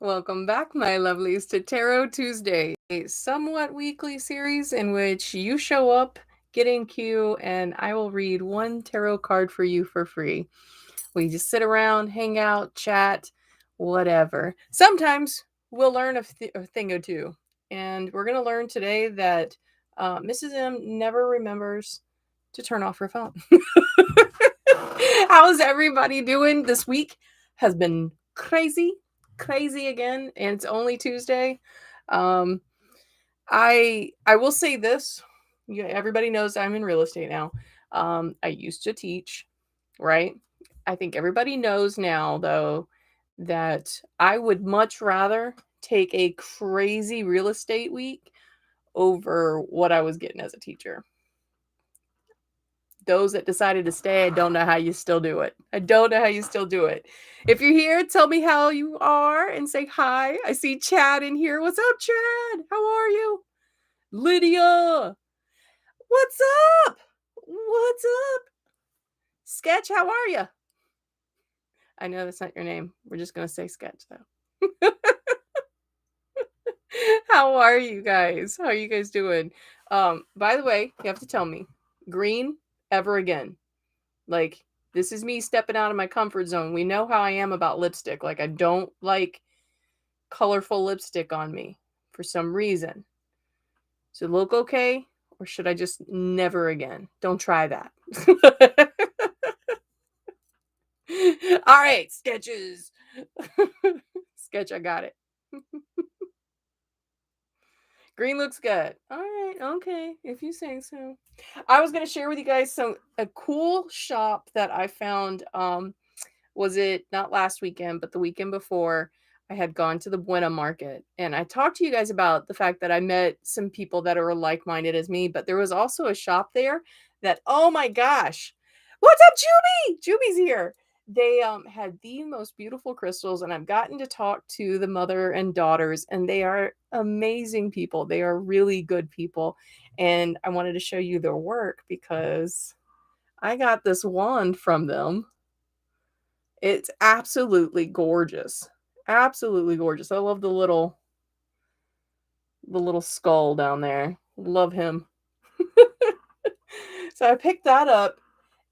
Welcome back, my lovelies, to Tarot Tuesday, a somewhat weekly series in which you show up, get in queue, and I will read one tarot card for you for free. We just sit around, hang out, chat, whatever. Sometimes we'll learn a thing or two. And we're going to learn today that Mrs. M never remembers to turn off her phone. How's everybody doing? This week has been crazy again, and it's only Tuesday. Um, I will say this. Everybody knows I'm in real estate now. I used to teach, right? I think everybody knows now, though, that I would much rather take a crazy real estate week over what I was getting as a teacher. Those that decided to stay, I don't know how you still do it. I don't know how you still do it. If you're here, tell me how you are and say hi. I see Chad in here. What's up, Chad? How are you? Lydia. What's up? What's up? Sketch, how are you? I know that's not your name. We're just going to say Sketch, though. How are you guys? How are you guys doing? By the way, you have to tell me, green ever again? Like, this is me stepping out of my comfort zone. We know how I am about lipstick. Like, I don't like colorful lipstick on me for some reason. Does it look okay? Or should I just never again? Don't try that. All right, sketches. Sketch, I got it. Green looks good. All right, okay, if you say so. I was gonna share with you guys a cool shop that I found. Was it not last weekend, but the weekend before? I had gone to the Buena Market, and I talked to you guys about the fact that I met some people that are like-minded as me. But there was also a shop there that, oh my gosh, what's up, Juby? Juby's here. They had the most beautiful crystals, and I've gotten to talk to the mother and daughters, and they are amazing people. They are really good people, and I wanted to show you their work because I got this wand from them. It's absolutely gorgeous. Absolutely gorgeous. I love the little skull down there. Love him. So I picked that up,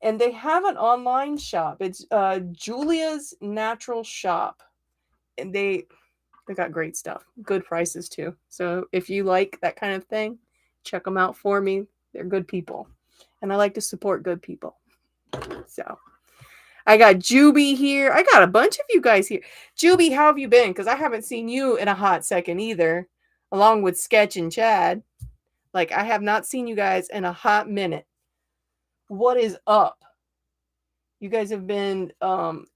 and they have an online shop. It's Julia's Natural Shop. And they got great stuff. Good prices too. So if you like that kind of thing, check them out for me. They're good people. And I like to support good people. So I got Juby here. I got a bunch of you guys here. Juby, how have you been? Because I haven't seen you in a hot second either, along with Sketch and Chad. Like, I have not seen you guys in a hot minute. What is up? You guys have been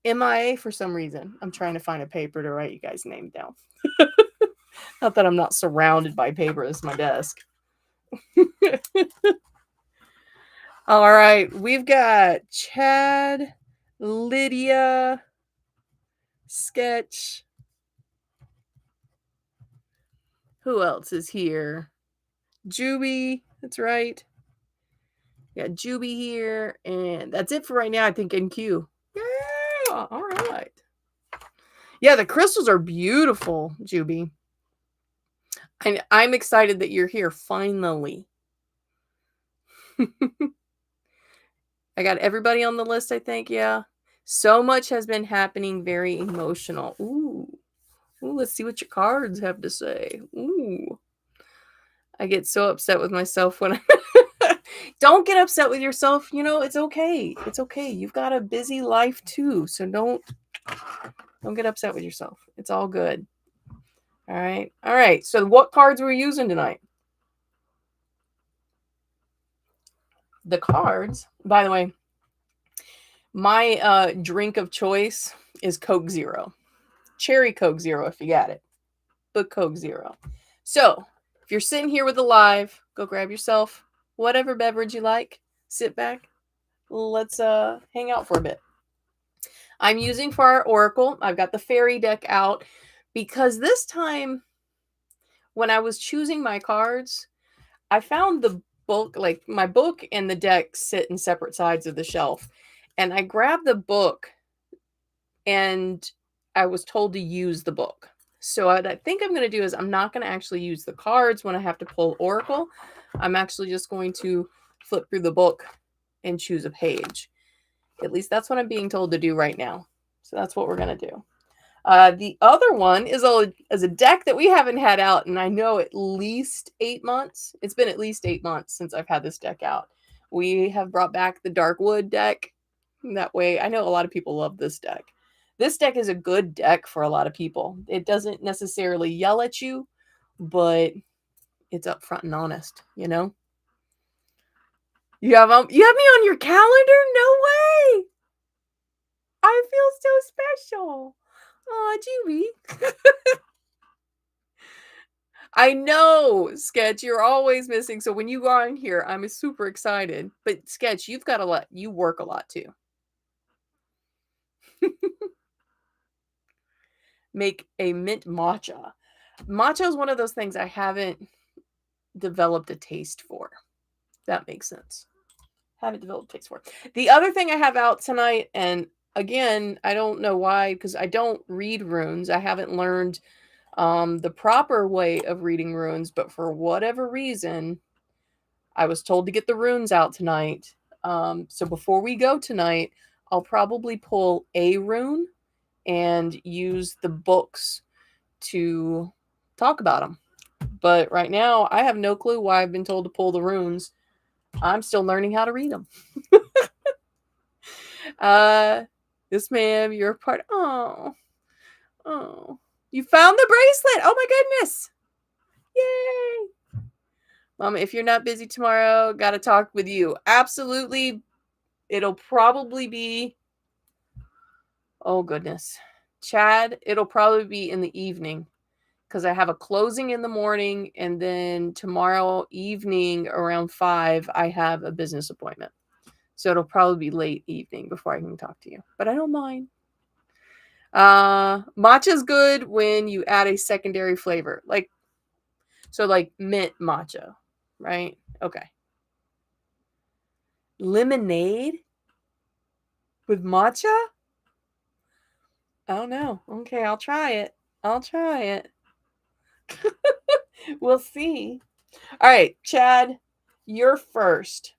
MIA for some reason. I'm trying to find a paper to write you guys' name down. Not that I'm not surrounded by paper. This is my desk. All right. We've got Chad, Lydia, Sketch. Who else is here? Juby. That's right. Got Juby here. And that's it for right now, I think, in queue. Yeah. All right. Yeah, the crystals are beautiful, Juby. I'm excited that you're here, finally. I got everybody on the list, I think, yeah. So much has been happening, very emotional. Ooh, let's see what your cards have to say. Ooh. I get so upset with myself when I... Don't get upset with yourself. You know, it's okay. It's okay. You've got a busy life too, so don't get upset with yourself. It's all good. All right. All right. So what cards were we using tonight? The cards, by the way, my drink of choice is Coke Zero. Cherry Coke Zero if you got it. But Coke Zero. So, if you're sitting here with a live, go grab yourself whatever beverage you like. Sit back. Let's hang out for a bit. I'm using for our Oracle, I've got the fairy deck out because this time when I was choosing my cards, I found the book, like my book and the deck sit in separate sides of the shelf. And I grabbed the book and I was told to use the book. So what I think I'm going to do is I'm not going to actually use the cards when I have to pull Oracle. I'm actually just going to flip through the book and choose a page. At least that's what I'm being told to do right now. So that's what we're going to do. The other one is a deck that we haven't had out in, I know, at least 8 months. It's been at least 8 months since I've had this deck out. We have brought back the Darkwood deck. That way, I know a lot of people love this deck. This deck is a good deck for a lot of people. It doesn't necessarily yell at you, but it's upfront and honest, you know? You have me on your calendar? No way! I feel so special. Aw, Juby. I know, Sketch, you're always missing. So when you go on here, I'm super excited. But Sketch, you work a lot too. Make a mint matcha. Matcha is one of those things I haven't developed a taste for. That makes sense. Haven't developed a taste for. The other thing I have out tonight, and again, I don't know why, because I don't read runes. I haven't learned the proper way of reading runes, but for whatever reason, I was told to get the runes out tonight. So before we go tonight, I'll probably pull a rune and use the books to talk about them. But right now, I have no clue why I've been told to pull the runes. I'm still learning how to read them. Yes, ma'am, you're a part. Oh, you found the bracelet. Oh my goodness. Yay. Mama, if you're not busy tomorrow, got to talk with you. Absolutely. It'll probably be, oh goodness. Chad, it'll probably be in the evening because I have a closing in the morning, and then tomorrow evening around 5, I have a business appointment. So it'll probably be late evening before I can talk to you, but I don't mind. Matcha's good when you add a secondary flavor, like mint matcha, right? Okay. Lemonade with matcha? I don't know. Okay, I'll try it. We'll see. All right, Chad, you're first.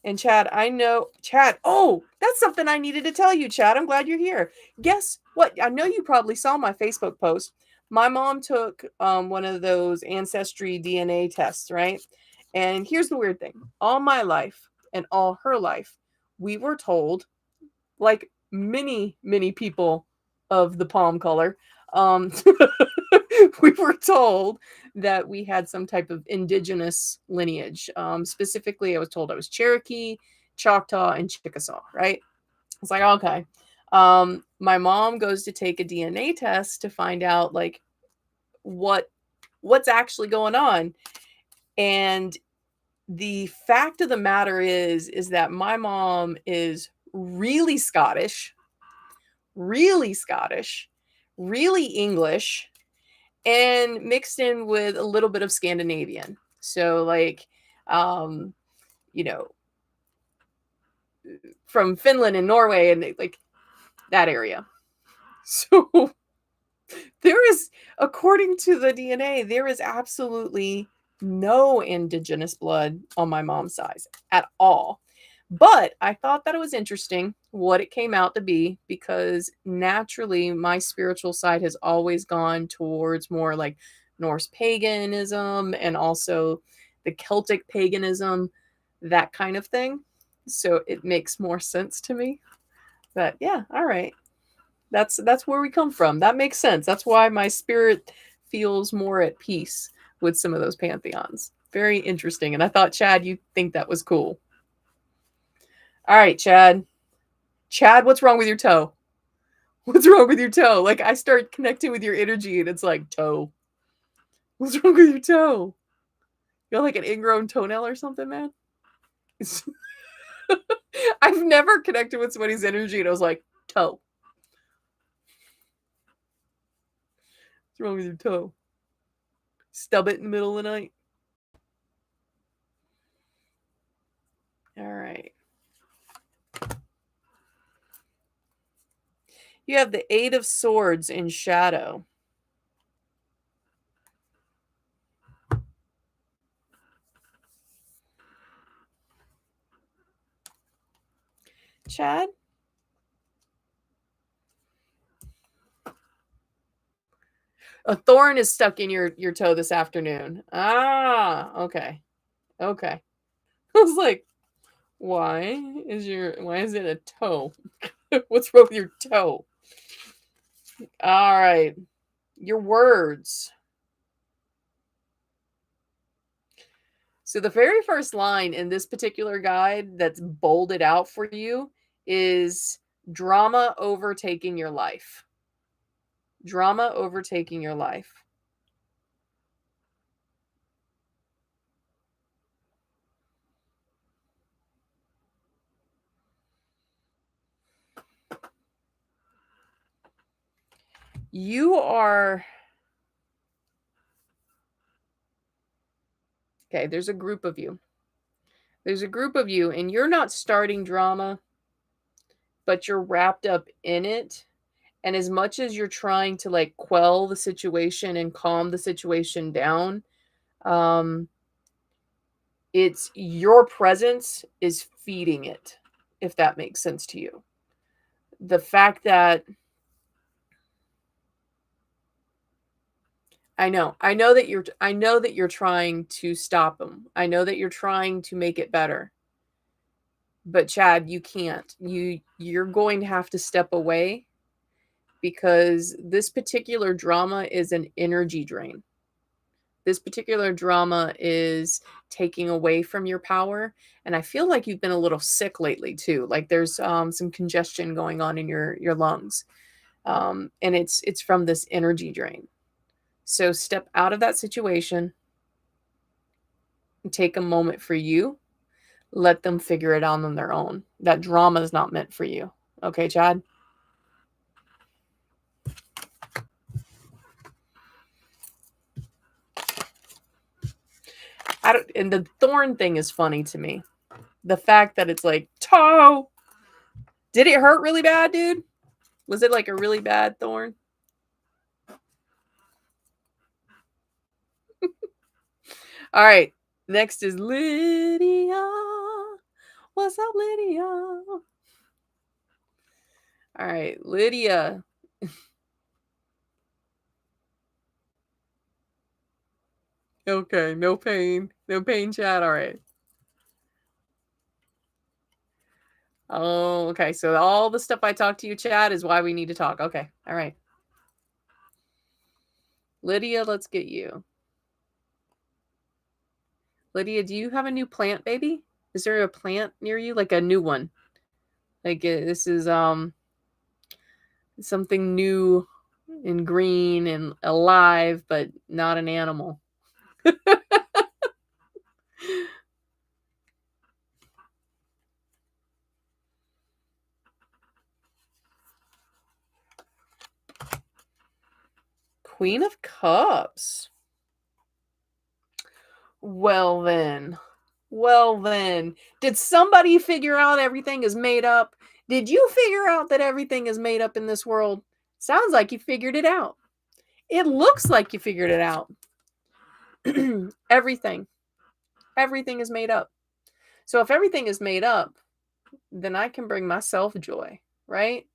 And Chad, oh, that's something I needed to tell you, Chad. I'm glad you're here. Guess what? I know you probably saw my Facebook post. My mom took one of those ancestry DNA tests, right? And here's the weird thing. All my life and all her life, we were told, like many, many people of the palm color, we were told that we had some type of indigenous lineage. Specifically, I was told I was Cherokee, Choctaw, and Chickasaw, right? It's like, okay. My mom goes to take a DNA test to find out like what's actually going on. And the fact of the matter is that my mom is really Scottish, really English, and mixed in with a little bit of Scandinavian. So like, um, you know, from Finland and Norway and like that area. So there is, according to the DNA, there is absolutely no indigenous blood on my mom's side at all. But I thought that it was interesting what it came out to be, because naturally my spiritual side has always gone towards more like Norse paganism and also the Celtic paganism, that kind of thing. So it makes more sense to me. But yeah, all right. That's where we come from. That makes sense. That's why my spirit feels more at peace with some of those pantheons. Very interesting. And I thought, Chad, you'd think that was cool. All right, Chad. Chad, what's wrong with your toe? What's wrong with your toe? Like, I start connecting with your energy and it's like, toe. What's wrong with your toe? You got like an ingrown toenail or something, man? I've never connected with somebody's energy and I was like, toe. What's wrong with your toe? Stub it in the middle of the night? All right. You have the Eight of Swords in shadow. Chad? A thorn is stuck in your toe this afternoon. Ah, okay. Okay. I was like, why is it a toe? What's wrong with your toe? All right. Your words. So the very first line in this particular guide that's bolded out for you is drama overtaking your life. Drama overtaking your life. You are okay, there's a group of you. There's a group of you, and you're not starting drama, but you're wrapped up in it. And as much as you're trying to like quell the situation and calm the situation down, um, it's your presence is feeding it, if that makes sense to you. The fact that I know that you're trying to stop them. I know that you're trying to make it better. But Chad, you can't. You're going to have to step away because this particular drama is an energy drain. This particular drama is taking away from your power, and I feel like you've been a little sick lately too. Like there's some congestion going on in your lungs, and it's from this energy drain. So step out of that situation and take a moment for you. Let them figure it out on their own. That drama is not meant for you. Okay, Chad? I don't, and the thorn thing is funny to me. The fact that it's like, toe. Did it hurt really bad, dude? Was it like a really bad thorn? All right. Next is Lydia. What's up, Lydia? All right, Lydia. Okay, no pain. No pain, Chad. All right. Oh, okay. So all the stuff I talked to you, Chad, is why we need to talk. Okay. All right. Lydia, let's get you. Lydia, do you have a new plant, baby? Is there a plant near you? Like a new one? Like this is something new and green and alive, but not an animal. Queen of Cups. Well then. Well then. Did somebody figure out everything is made up? Did you figure out that everything is made up in this world? Sounds like you figured it out. It looks like you figured it out. Everything. Everything is made up. So if everything is made up, then I can bring myself joy, right?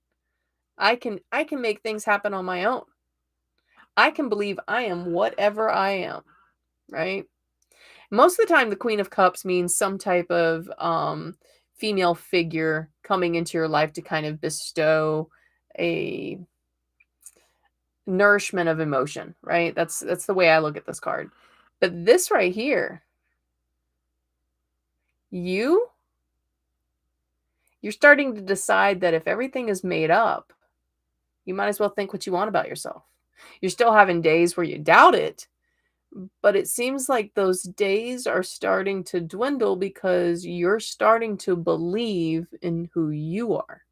I can make things happen on my own. I can believe I am whatever I am, right? Most of the time the Queen of Cups means some type of female figure coming into your life to kind of bestow a nourishment of emotion, right? That's the way I look at this card. But this right here, you you're starting to decide that if everything is made up, you might as well think what you want about yourself. You're still having days where you doubt it, but it seems like those days are starting to dwindle because you're starting to believe in who you are.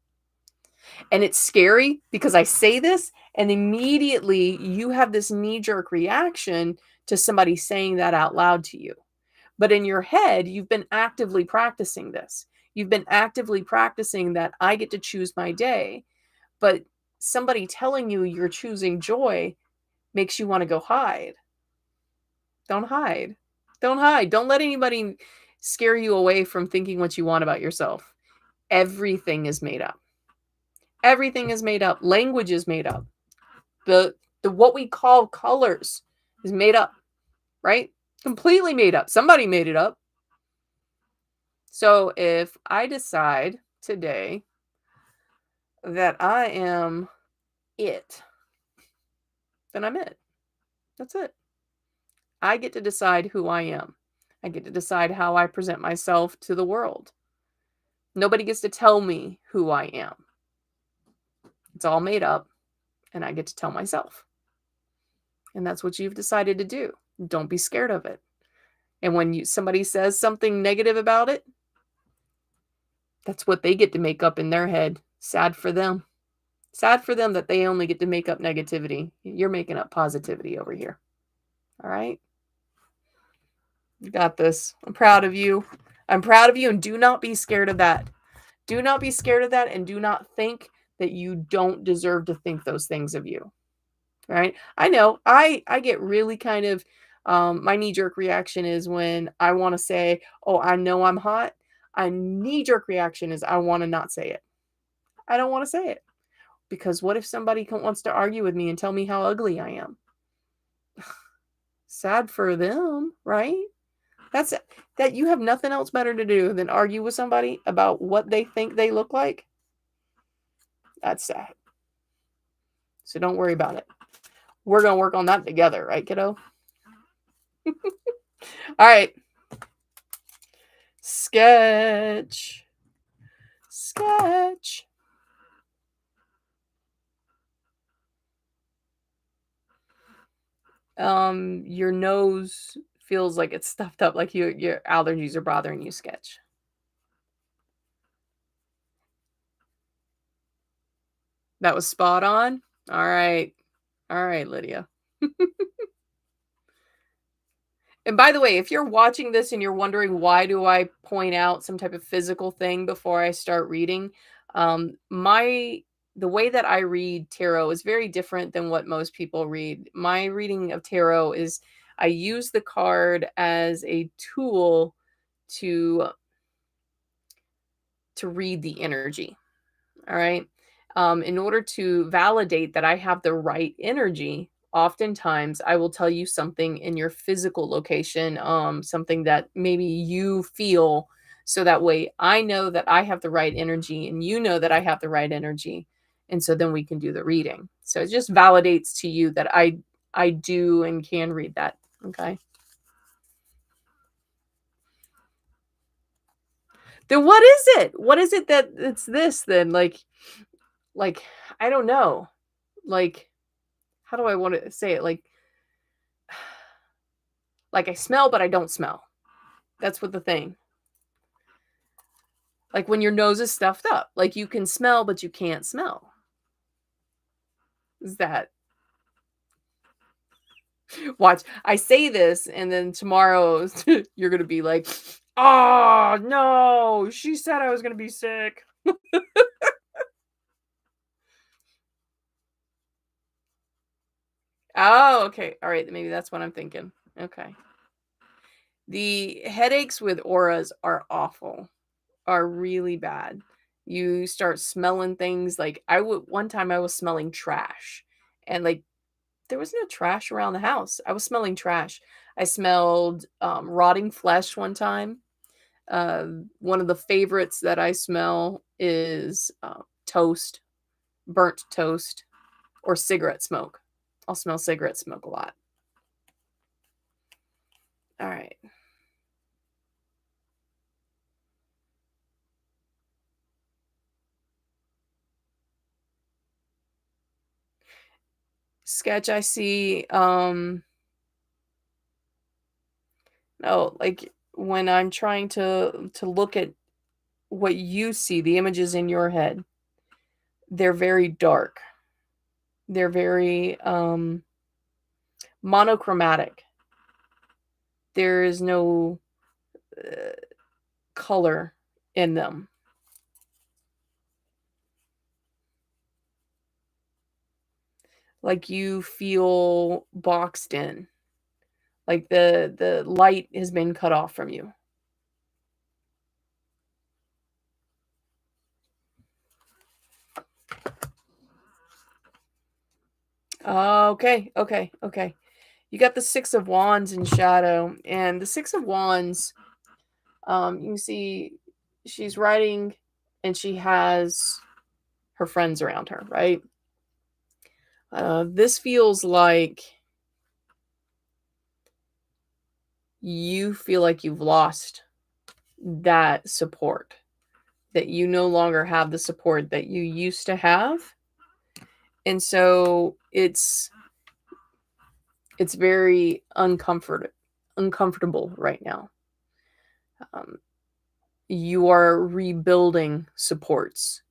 And it's scary because I say this and immediately you have this knee jerk reaction to somebody saying that out loud to you. But in your head, you've been actively practicing this. You've been actively practicing that I get to choose my day. But somebody telling you you're choosing joy makes you want to go hide. Don't hide. Don't hide. Don't let anybody scare you away from thinking what you want about yourself. Everything is made up. Everything is made up. Language is made up. The what we call colors is made up, right? Completely made up. Somebody made it up. So if I decide today that I am it, then I'm it. That's it. I get to decide who I am. I get to decide how I present myself to the world. Nobody gets to tell me who I am. It's all made up, and I get to tell myself. And that's what you've decided to do. Don't be scared of it. And when somebody says something negative about it, that's what they get to make up in their head. Sad for them. Sad for them that they only get to make up negativity. You're making up positivity over here. All right? You got this. I'm proud of you. I'm proud of you, and do not be scared of that. Do not be scared of that, and do not think that you don't deserve to think those things of you. Right? I know I get really kind of my knee-jerk reaction is when I want to say, oh, I know I'm hot. A knee-jerk reaction is I want to not say it. I don't want to say it because what if somebody wants to argue with me and tell me how ugly I am? Sad for them, right? That's that you have nothing else better to do than argue with somebody about what they think they look like. That's sad. So don't worry about it. We're going to work on that together, right, kiddo? All right. Sketch. Sketch. Your nose feels like it's stuffed up, like your allergies are bothering you, Sketch. That was spot on? All right. All right, Lydia. And by the way, if you're watching this and you're wondering why do I point out some type of physical thing before I start reading, my the way that I read tarot is very different than what most people read. My reading of tarot is I use the card as a tool to read the energy. All right. In order to validate that I have the right energy, oftentimes I will tell you something in your physical location, something that maybe you feel. So that way I know that I have the right energy and you know that I have the right energy. And so then we can do the reading. So it just validates to you that I do and can read that. Okay. Then what is it? What is it that it's this then? Like I don't know. Like how do I want to say it? Like I smell, but I don't smell. That's what the thing. Like when your nose is stuffed up, like you can smell, but you can't smell. Is that watch? I say this, and then tomorrow you're gonna be like, "Oh no, she said I was gonna be sick." Oh, okay, all right. Maybe that's what I'm thinking. Okay. The headaches with auras are awful. Are really bad. You start smelling things like I would one time I was smelling trash and like there was no trash around the house. I was smelling trash. I smelled rotting flesh one time. One of the favorites that I smell is toast, burnt toast, or cigarette smoke. I'll smell cigarette smoke a lot. All right. Sketch I see no, like when I'm trying to look at what you see, the images in your head, they're very dark. They're very monochromatic. There is no uh, color in them. like you feel boxed in, like the light has been cut off from you. Okay, okay, okay. You got the Six of Wands in shadow, and the Six of Wands, you can see she's writing and she has her friends around her, right? This feels like you feel like you've lost that support, that you no longer have the support that you used to have. And so it's very uncomfortable right now. Um, you are rebuilding supports.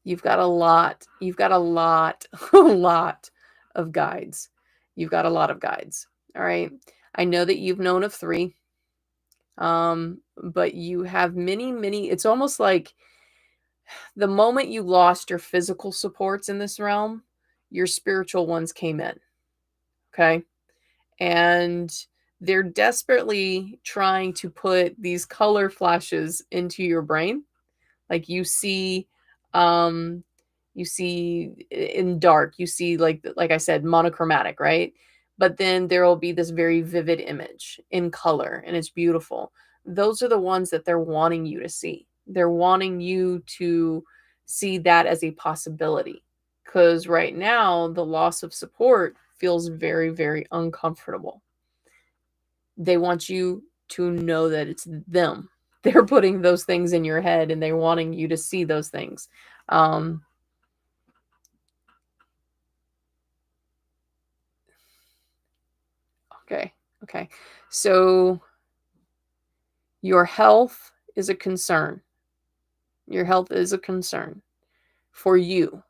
You've got a lot, a lot of guides. You've got a lot of guides. All right. I know that you've known of three, but you have many, many. It's almost like the moment you lost your physical supports in this realm, your spiritual ones came in. Okay. And they're desperately trying to put these color flashes into your brain. Like um you see in dark, you see like I said, monochromatic, right? But then there will be this very vivid image in color and it's beautiful. Those are the ones that they're wanting you to see. They're wanting you to see that as a possibility. Because right now, the loss of support feels very, very uncomfortable. They want you to know that it's them. They're putting those things in your head and they're wanting you to see those things. Um, okay. Okay. So your health is a concern. Your health is a concern for you.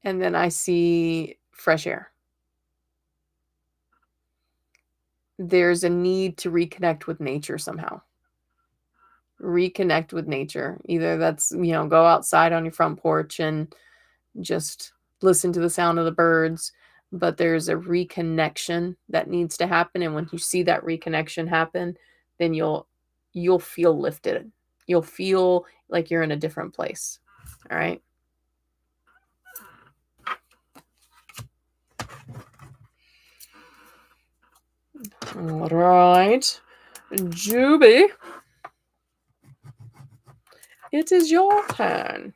And then I see fresh air. There's a need to reconnect with nature somehow. Reconnect with nature. Either that's, go outside on your front porch and just listen to the sound of the birds, but there's a reconnection that needs to happen, and when you see that reconnection happen, then you'll feel lifted. You'll feel like you're in a different place. All right? All right. Juby, it is your turn.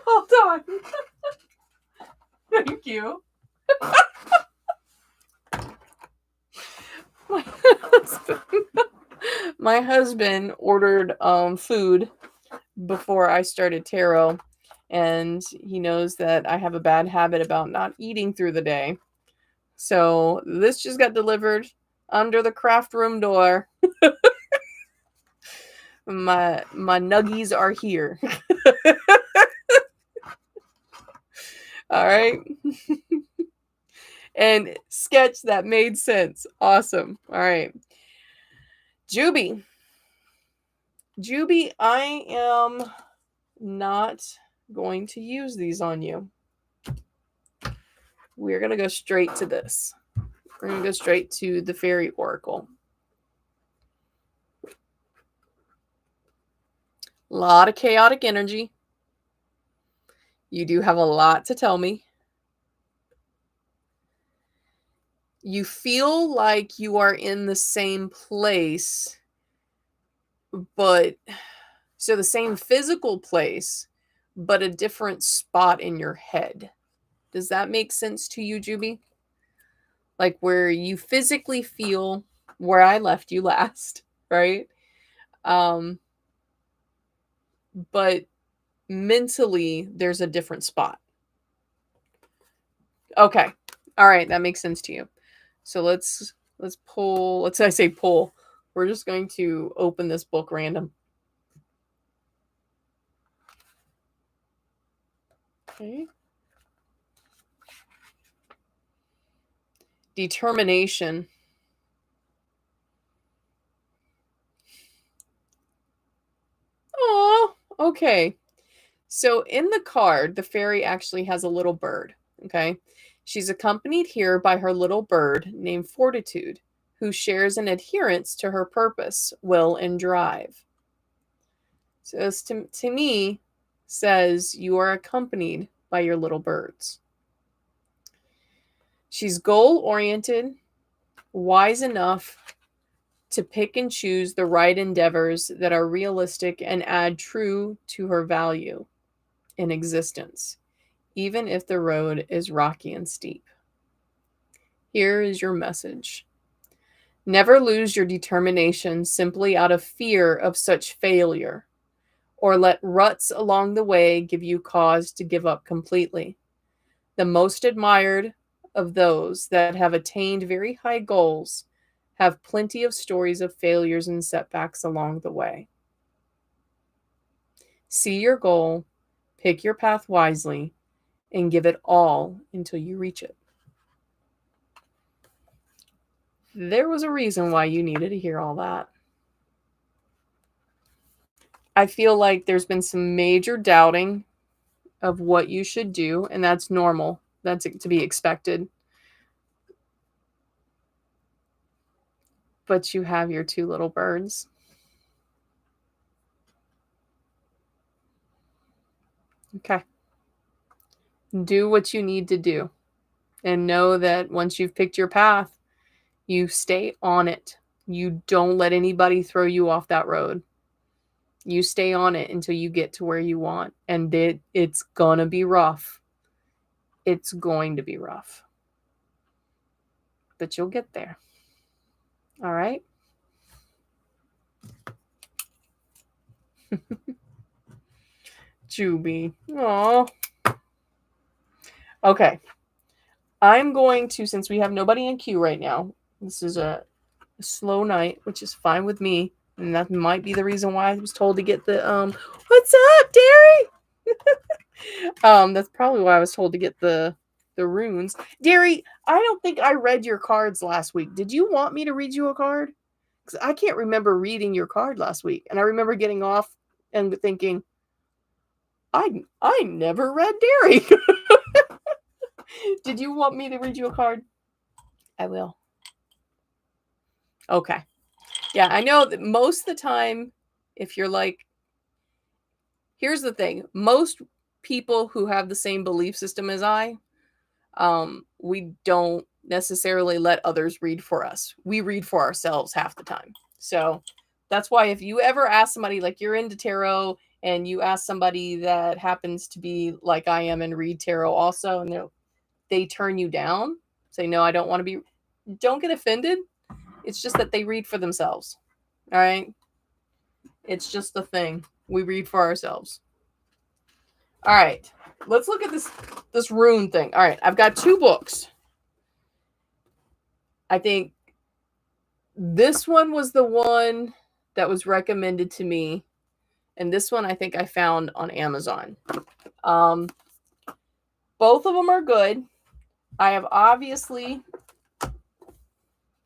Hold on. Thank you. My husband ordered food before I started tarot, and he knows that I have a bad habit about not eating through the day. So this just got delivered under the craft room door. My nuggies are here. All right. And sketch that made sense. Awesome. All right. Juby. Juby, I am not going to use these on you. We're going to go straight to this. We're going to go straight to the Fairy Oracle. A lot of chaotic energy. You do have a lot to tell me. You feel like you are in the same place, but so the same physical place, but a different spot in your head. Does that make sense to you, Juby? Like where you physically feel where I left you last, right? Um, but mentally there's a different spot. Okay. All right, that makes sense to you. So let's pull, I say pull. We're just going to open this book random. Okay. Determination. Oh, okay. So in the card, the fairy actually has a little bird. Okay. She's accompanied here by her little bird named Fortitude, who shares an adherence to her purpose, will, and drive. So this to me says you are accompanied by your little birds. She's goal oriented, wise enough to pick and choose the right endeavors that are realistic and add true to her value in existence, even if the road is rocky and steep. Here is your message. Never lose your determination simply out of fear of such failure, or let ruts along the way give you cause to give up completely. The most admired of those that have attained very high goals have plenty of stories of failures and setbacks along the way. See your goal, pick your path wisely, and give it all until you reach it. There was a reason why you needed to hear all that. I feel like there's been some major doubting of what you should do, and that's normal. That's to be expected. But you have your two little birds. Okay. Do what you need to do. And know that once you've picked your path, you stay on it. You don't let anybody throw you off that road. You stay on it until you get to where you want. And it's going to be rough. It's going to be rough. But you'll get there. All right? Juby. Aw. Okay. I'm going to, since we have nobody in queue right now, this is a slow night, which is fine with me. And that might be the reason why I was told to get the what's up, Derry? That's probably why I was told to get the runes. Derry, I don't think I read your cards last week. Did you want me to read you a card? Because I can't remember reading your card last week. And I remember getting off and thinking, I never read Derry. Did you want me to read you a card? I will. Okay. Yeah, I know that most of the time, if you're like, here's the thing. Most people who have the same belief system as I, we don't necessarily let others read for us. We read for ourselves half the time. So that's why if you ever ask somebody, like you're into tarot and you ask somebody that happens to be like I am and read tarot also, and they turn you down, say, no, I don't want to be, don't get offended. It's just that they read for themselves. All right. It's just the thing. We read for ourselves. All right. Let's look at this rune thing. All right. I've got two books. I think this one was the one that was recommended to me. And this one I think I found on Amazon. Both of them are good. I have obviously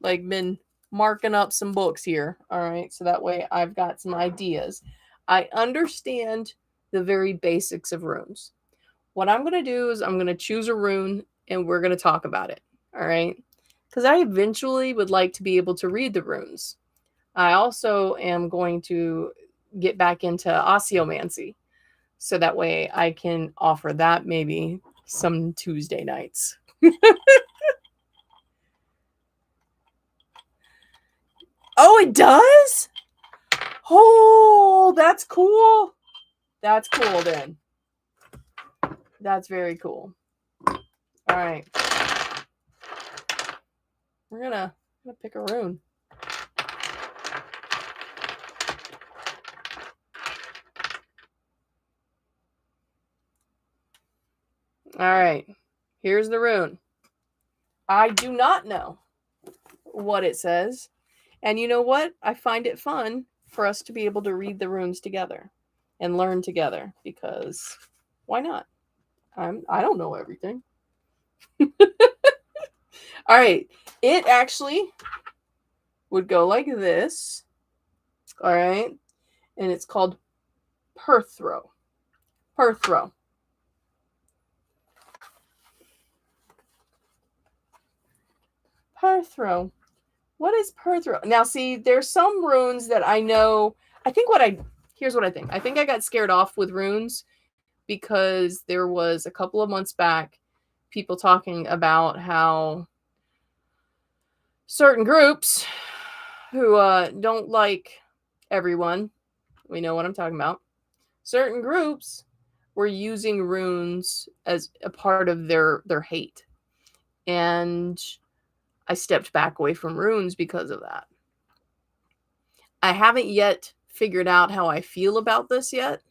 been marking up some books here. All right. So that way I've got some ideas. I understand the very basics of runes. What I'm going to do is I'm going to choose a rune and we're going to talk about it. All right. Because I eventually would like to be able to read the runes. I also am going to get back into osteomancy. So that way I can offer that maybe some Tuesday nights. Oh, it does? Oh, that's cool. That's cool then. That's very cool. All right. We're gonna pick a rune. All right. Here's the rune. I do not know what it says. And you know what? I find it fun for us to be able to read the runes together and learn together because why not? I don't know everything. All right. It actually would go like this. All right. And it's called Perthrow. Perthrow. Perthrow. What is Perthrow? Now, see, there's some runes that I know. Here's what I think. I think I got scared off with runes because there was a couple of months back people talking about how certain groups who don't like everyone, we know what I'm talking about, certain groups were using runes as a part of their hate. And I stepped back away from runes because of that. I haven't yet figured out how I feel about this yet.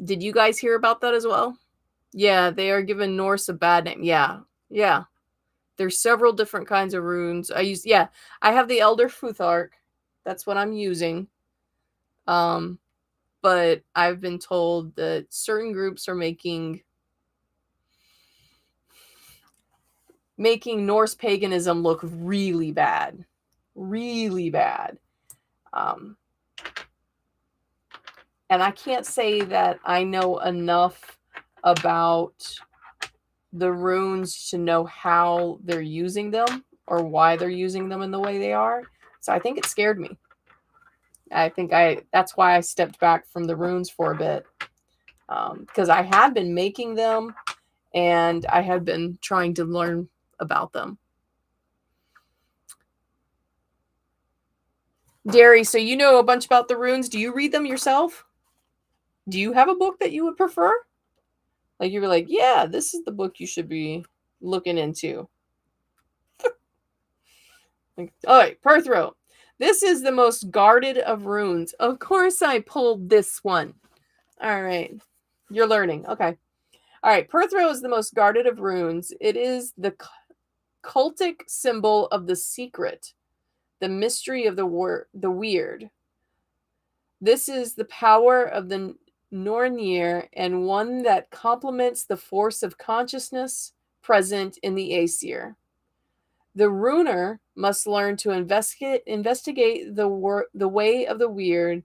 Did you guys hear about that as well? Yeah, they are giving Norse a bad name. Yeah. Yeah. There's several different kinds of runes. I have the Elder Futhark. That's what I'm using. But I've been told that certain groups are making Norse paganism look really bad. Really bad. And I can't say that I know enough about the runes to know how they're using them or why they're using them in the way they are. So I think it scared me. That's why I stepped back from the runes for a bit. Because I had been making them and I had been trying to learn about them. Derry, so you know a bunch about the runes. Do you read them yourself? Do you have a book that you would prefer? Like you were like, yeah, this is the book you should be looking into. Like, all right, Perthrow. This is the most guarded of runes. Of course I pulled this one. All right. You're learning. Okay. All right. Perthrow is the most guarded of runes. It is the cultic symbol of the secret, the mystery of the weird. This is the power of the Nornir and one that complements the force of consciousness present in the Aesir. The runer must learn to investigate the way of the weird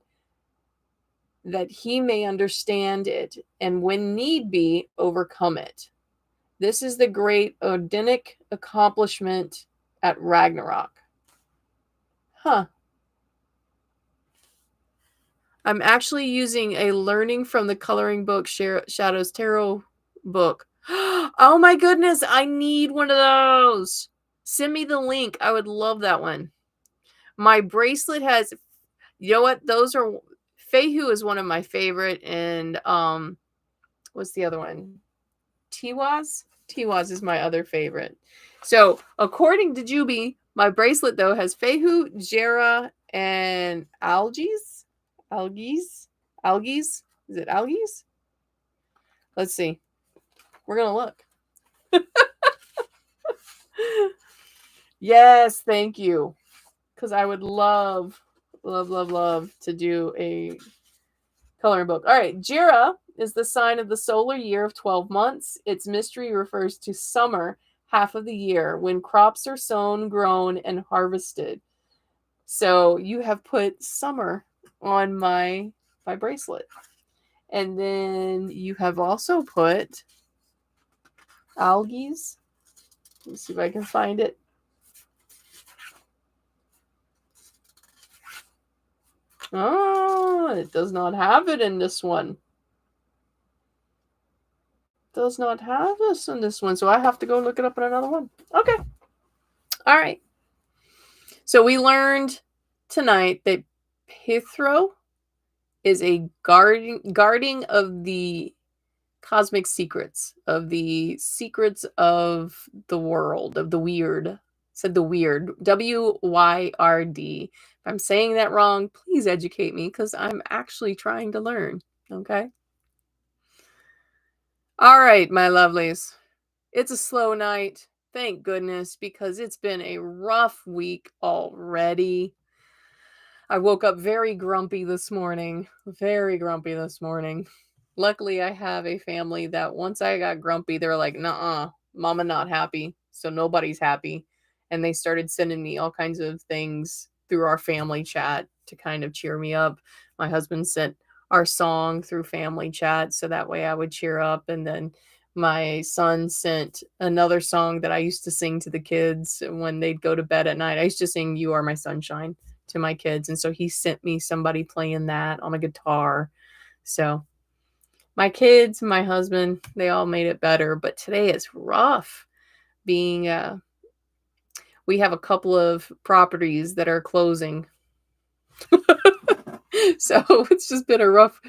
that he may understand it and, when need be, overcome it. This is the great Odinic accomplishment at Ragnarok. Huh. I'm actually using a Learning from the Coloring Book Shadows Tarot book. Oh my goodness, I need one of those. Send me the link. I would love that one. My bracelet has, you know what? Those are, Fehu is one of my favorite, and what's the other one? Tiwaz? Tiwaz is my other favorite. So, according to Juby, my bracelet though has Fehu, Jera, and Algies. Is it Algies? Let's see. We're gonna look. Yes, thank you. Because I would love to do a coloring book. All right, Jira is the sign of the solar year of 12 months. Its mystery refers to summer, half of the year, when crops are sown, grown, and harvested. So you have put summer on my bracelet. And then you have also put algaes. Let me see if I can find it. Oh, it does not have it in this one. Does not have this in this one, so I have to go look it up in another one. Okay. All right. So we learned tonight that Pithro is a guarding of the cosmic secrets, of the secrets of the world, of the weird. Said the weird. WYRD. If I'm saying that wrong, please educate me because I'm actually trying to learn. Okay. All right, my lovelies. It's a slow night. Thank goodness, because it's been a rough week already. I woke up very grumpy this morning. Very grumpy this morning. Luckily, I have a family that once I got grumpy, they're like, "Nuh-uh, mama not happy, so nobody's happy. And they started sending me all kinds of things through our family chat to kind of cheer me up. My husband sent our song through family chat so that way I would cheer up. And then my son sent another song that I used to sing to the kids when they'd go to bed at night. I used to sing You Are My Sunshine to my kids. And so he sent me somebody playing that on a guitar. So my kids, my husband, they all made it better. But today is rough being, we have a couple of properties that are closing. So it's just been a rough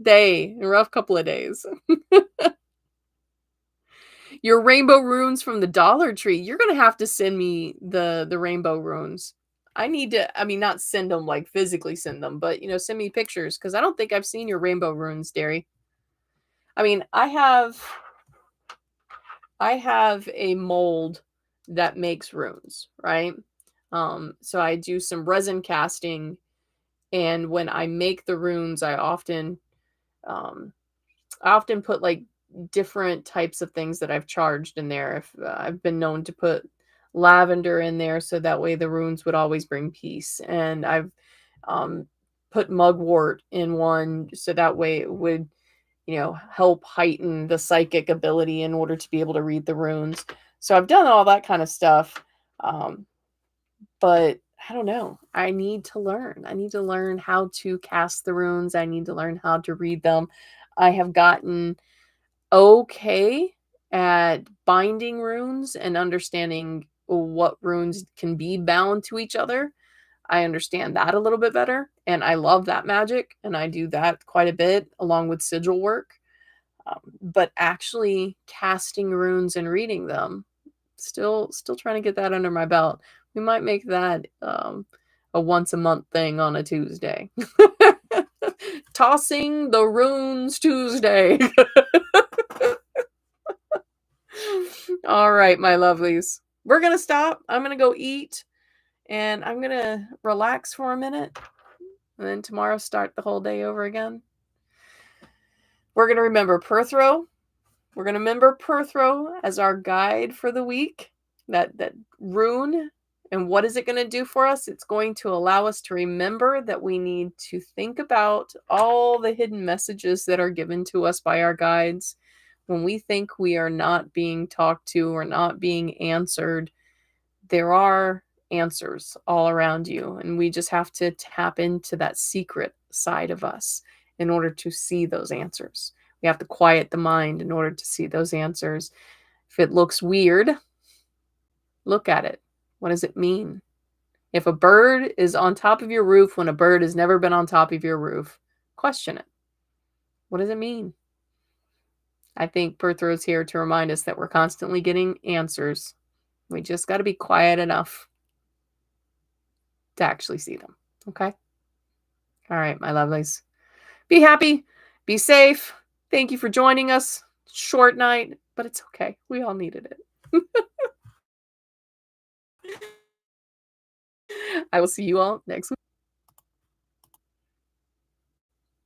day, a rough couple of days. Your rainbow runes from the Dollar Tree. You're gonna have to send me the rainbow runes. I need to, I mean, not send them like physically send them, but send me pictures because I don't think I've seen your rainbow runes, Derry. I mean, I have a mold that makes runes, right? So I do some resin casting, and when I make the runes, um, I often put like different types of things that I've charged in there. If I've been known to put lavender in there, so that way the runes would always bring peace. And I've um, put mugwort in one, so that way it would help heighten the psychic ability in order to be able to read the runes. So I've done all that kind of stuff. Um, but I don't know. I need to learn. I need to learn how to cast the runes. I need to learn how to read them. I have gotten okay at binding runes and understanding what runes can be bound to each other. I understand that a little bit better, and I love that magic, and I do that quite a bit along with sigil work. But actually casting runes and reading them, still trying to get that under my belt. We might make that a once a month thing on a Tuesday. Tossing the runes Tuesday. All right, my lovelies. We're going to stop. I'm going to go eat and I'm going to relax for a minute. And then tomorrow start the whole day over again. We're going to remember Perthro. We're going to remember Perthro as our guide for the week. That rune. And what is it going to do for us? It's going to allow us to remember that we need to think about all the hidden messages that are given to us by our guides. When we think we are not being talked to or not being answered, there are answers all around you. And we just have to tap into that secret side of us in order to see those answers. We have to quiet the mind in order to see those answers. If it looks weird, look at it. What does it mean? If a bird is on top of your roof when a bird has never been on top of your roof, question it. What does it mean? I think Perthro's here to remind us that we're constantly getting answers. We just got to be quiet enough to actually see them. Okay? All right, my lovelies. Be happy. Be safe. Thank you for joining us. Short night, but it's okay. We all needed it. I will see you all next week.